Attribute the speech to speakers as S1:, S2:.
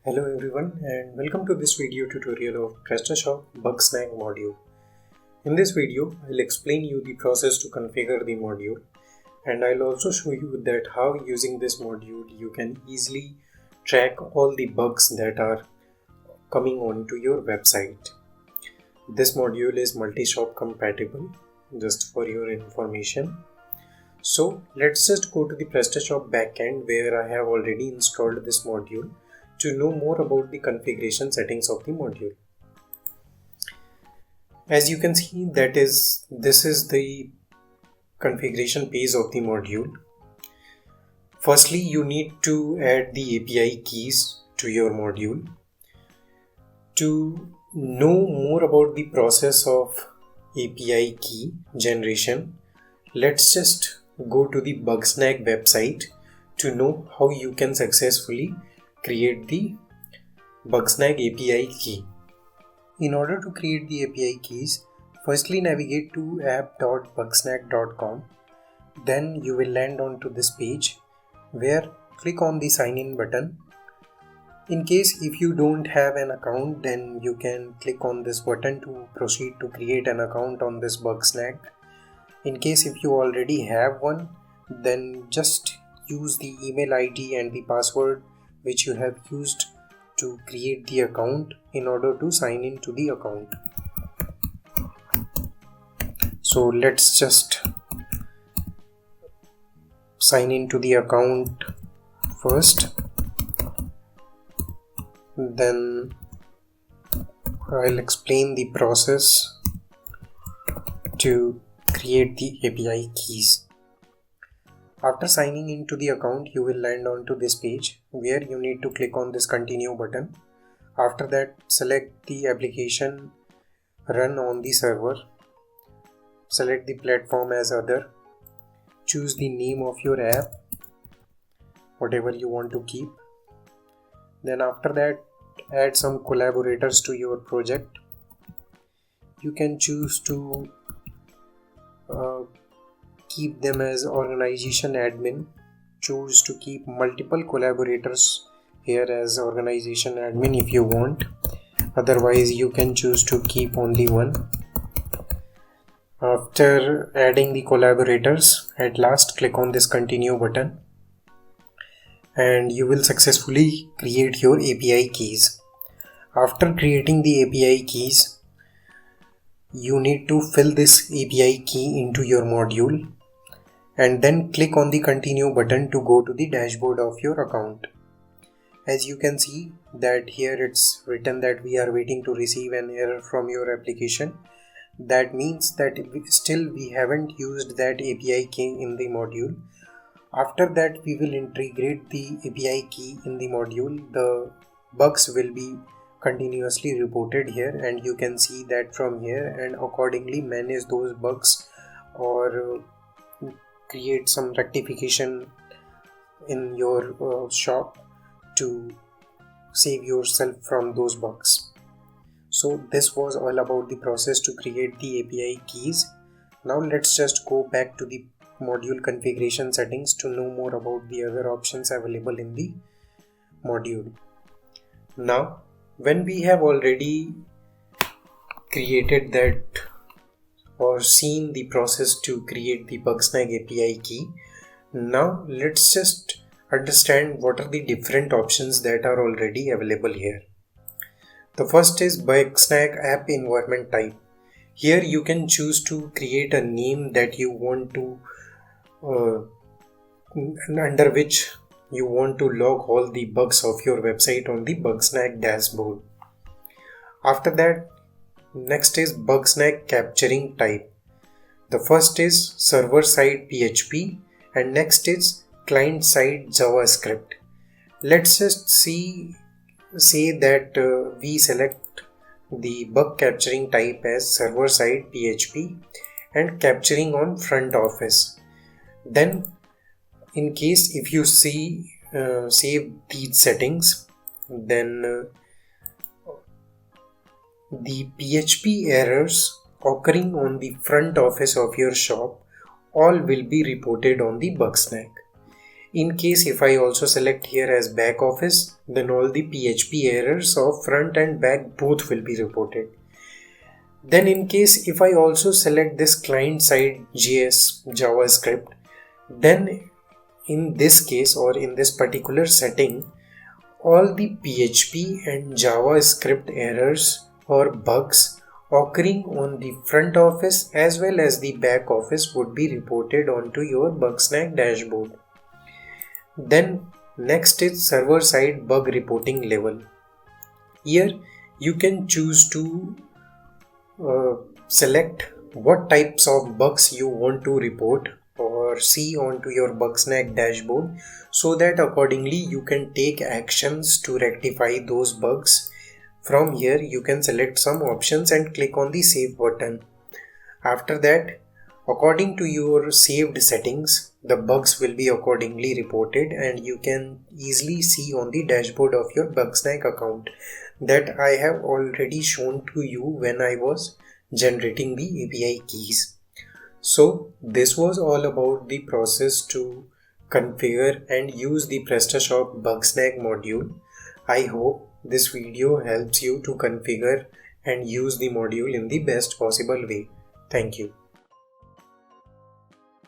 S1: Hello everyone and welcome to this video tutorial of Prestashop BugSnag module. In this video, I'll explain you the process to configure the module, and I'll also show you that how using this module you can easily track all the bugs that are coming onto your website. This module is multi-shop compatible, just for your information. So let's just go to the Prestashop backend where I have already installed this module to know more about the configuration settings of the module. As you can see, this is the configuration page of the module. Firstly, you need to add the API keys to your module. To know more about the process of API key generation, let's just go to the BugSnag website to know how you can successfully create the BugSnag API key. In order to create the API keys, firstly navigate to app.bugsnag.com. Then you will land onto this page where click on the sign in button. In case if you don't have an account, then you can click on this button to proceed to create an account on this BugSnag. In case if you already have one, then just use the email ID and the password which you have used to create the account in order to sign into the account. So let's just sign into the account first, then I'll explain the process to create the API keys. After signing into the account, you will land onto this page where you need to click on this continue button. After that, select the application run on the server. Select the platform as other. Choose the name of your app, whatever you want to keep. Then after that, add some collaborators to your project. You can choose to keep them as organization admin. Choose to keep multiple collaborators here as organization admin if you want. Otherwise, you can choose to keep only one. After adding the collaborators, at last click on this continue button and you will successfully create your API keys. After creating the API keys, you need to fill this API key into your module and then click on the continue button to go to the dashboard of your account. As you can see that here it's written that we are waiting to receive an error from your application. That means that we haven't used that API key in the module. After that, we will integrate the API key in the module. The bugs will be continuously reported here and you can see that from here and accordingly manage those bugs or create some rectification in your shop to save yourself from those bugs. So this was all about the process to create the API keys. Now let's just go back to the module configuration settings to know more about the other options available in the module. Now, when we have already created that or seen the process to create the BugSnag API key, now let's just understand what are the different options that are already available here. The first is BugSnag app environment type. Here you can choose to create a name that you want to under which you want to log all the bugs of your website on the BugSnag dashboard. After that, next is BugSnag capturing type. The first is server-side PHP and next is client-side JavaScript. Let's just say that we select the bug capturing type as server-side PHP and capturing on front office. Then in case if you save these settings, then the PHP errors occurring on the front office of your shop all will be reported on the BugSnag. In case if I also select here as back office, then all the PHP errors of front and back both will be reported. Then in case if I also select this client side JS JavaScript, then in this case or in this particular setting, all the PHP and JavaScript errors or bugs occurring on the front office as well as the back office would be reported onto your BugSnag dashboard. Then next is server side bug reporting level. Here you can choose to select what types of bugs you want to report or see onto your BugSnag dashboard, so that accordingly you can take actions to rectify those bugs. From here you can select some options and click on the save button. After that, according to your saved settings, the bugs will be accordingly reported and you can easily see on the dashboard of your BugSnag account that I have already shown to you when I was generating the API keys. So this was all about the process to configure and use the Prestashop BugSnag module. I hope this video helps you to configure and use the module in the best possible way. Thank you.